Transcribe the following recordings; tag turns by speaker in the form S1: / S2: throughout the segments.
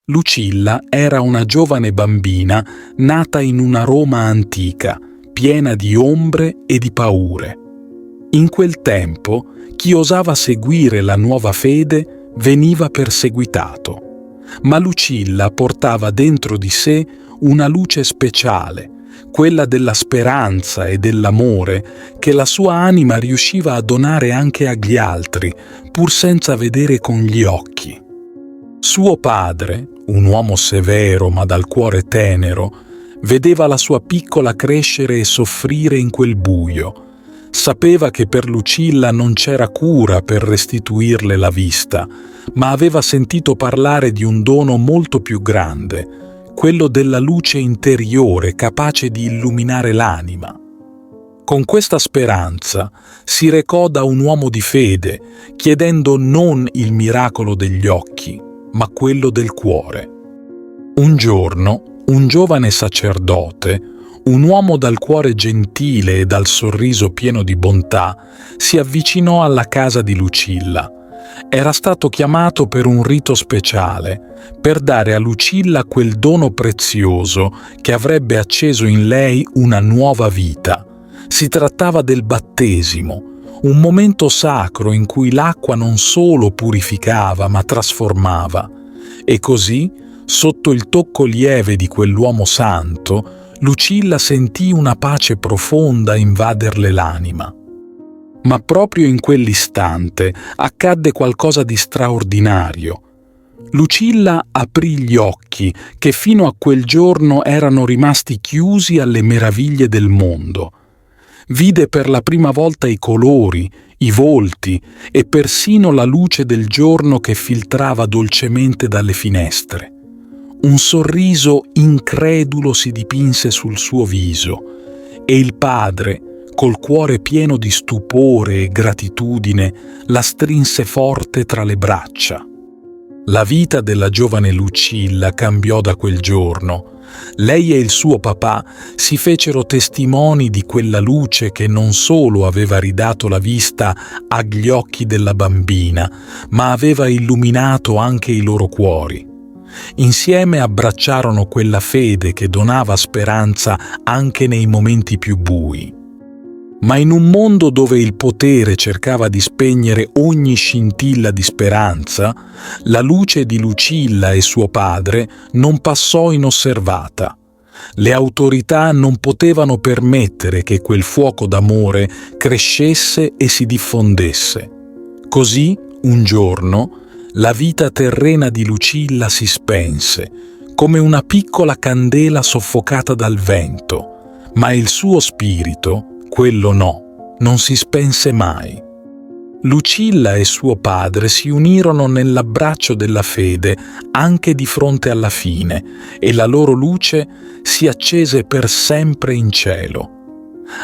S1: Lucilla era una giovane bambina nata in una Roma antica, piena di ombre e di paure. In quel tempo, chi osava seguire la nuova fede veniva perseguitato. Ma Lucilla portava dentro di sé una luce speciale, quella della speranza e dell'amore che la sua anima riusciva a donare anche agli altri, pur senza vedere con gli occhi. Suo padre, un uomo severo ma dal cuore tenero, vedeva la sua piccola crescere e soffrire in quel buio. Sapeva che per Lucilla non c'era cura per restituirle la vista, ma aveva sentito parlare di un dono molto più grande, quello della luce interiore capace di illuminare l'anima. Con questa speranza si recò da un uomo di fede, chiedendo non il miracolo degli occhi, ma quello del cuore. Un giorno, un giovane sacerdote, un uomo dal cuore gentile e dal sorriso pieno di bontà, si avvicinò alla casa di Lucilla. Era stato chiamato per un rito speciale, per dare a Lucilla quel dono prezioso che avrebbe acceso in lei una nuova vita. Si trattava del battesimo, un momento sacro in cui l'acqua non solo purificava ma trasformava. E così, sotto il tocco lieve di quell'uomo santo, Lucilla sentì una pace profonda invaderle l'anima. Ma proprio in quell'istante accadde qualcosa di straordinario. Lucilla aprì gli occhi che fino a quel giorno erano rimasti chiusi alle meraviglie del mondo. Vide per la prima volta i colori, i volti e persino la luce del giorno che filtrava dolcemente dalle finestre. Un sorriso incredulo si dipinse sul suo viso e il padre, col cuore pieno di stupore e gratitudine, la strinse forte tra le braccia. La vita della giovane Lucilla cambiò da quel giorno. Lei e il suo papà si fecero testimoni di quella luce che non solo aveva ridato la vista agli occhi della bambina, ma aveva illuminato anche i loro cuori. Insieme abbracciarono quella fede che donava speranza anche nei momenti più bui. Ma in un mondo dove il potere cercava di spegnere ogni scintilla di speranza, la luce di Lucilla e suo padre non passò inosservata. Le autorità non potevano permettere che quel fuoco d'amore crescesse e si diffondesse. Così, un giorno, la vita terrena di Lucilla si spense, come una piccola candela soffocata dal vento, ma il suo spirito, quello no, non si spense mai. Lucilla e suo padre si unirono nell'abbraccio della fede anche di fronte alla fine e la loro luce si accese per sempre in cielo.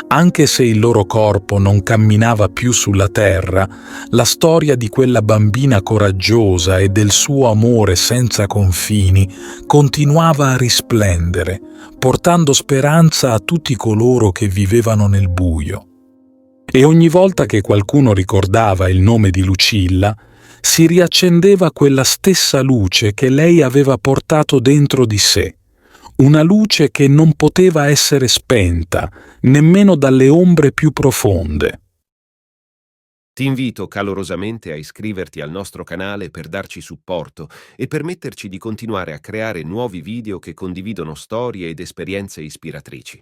S1: Anche se il loro corpo non camminava più sulla terra, la storia di quella bambina coraggiosa e del suo amore senza confini continuava a risplendere, portando speranza a tutti coloro che vivevano nel buio. E ogni volta che qualcuno ricordava il nome di Lucilla, si riaccendeva quella stessa luce che lei aveva portato dentro di sé. Una luce che non poteva essere spenta, nemmeno dalle ombre più profonde.
S2: Ti invito calorosamente a iscriverti al nostro canale per darci supporto e permetterci di continuare a creare nuovi video che condividono storie ed esperienze ispiratrici.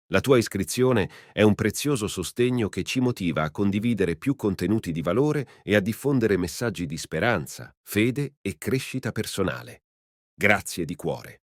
S2: La tua iscrizione è un prezioso sostegno che ci motiva a condividere più contenuti di valore e a diffondere messaggi di speranza, fede e crescita personale. Grazie di cuore.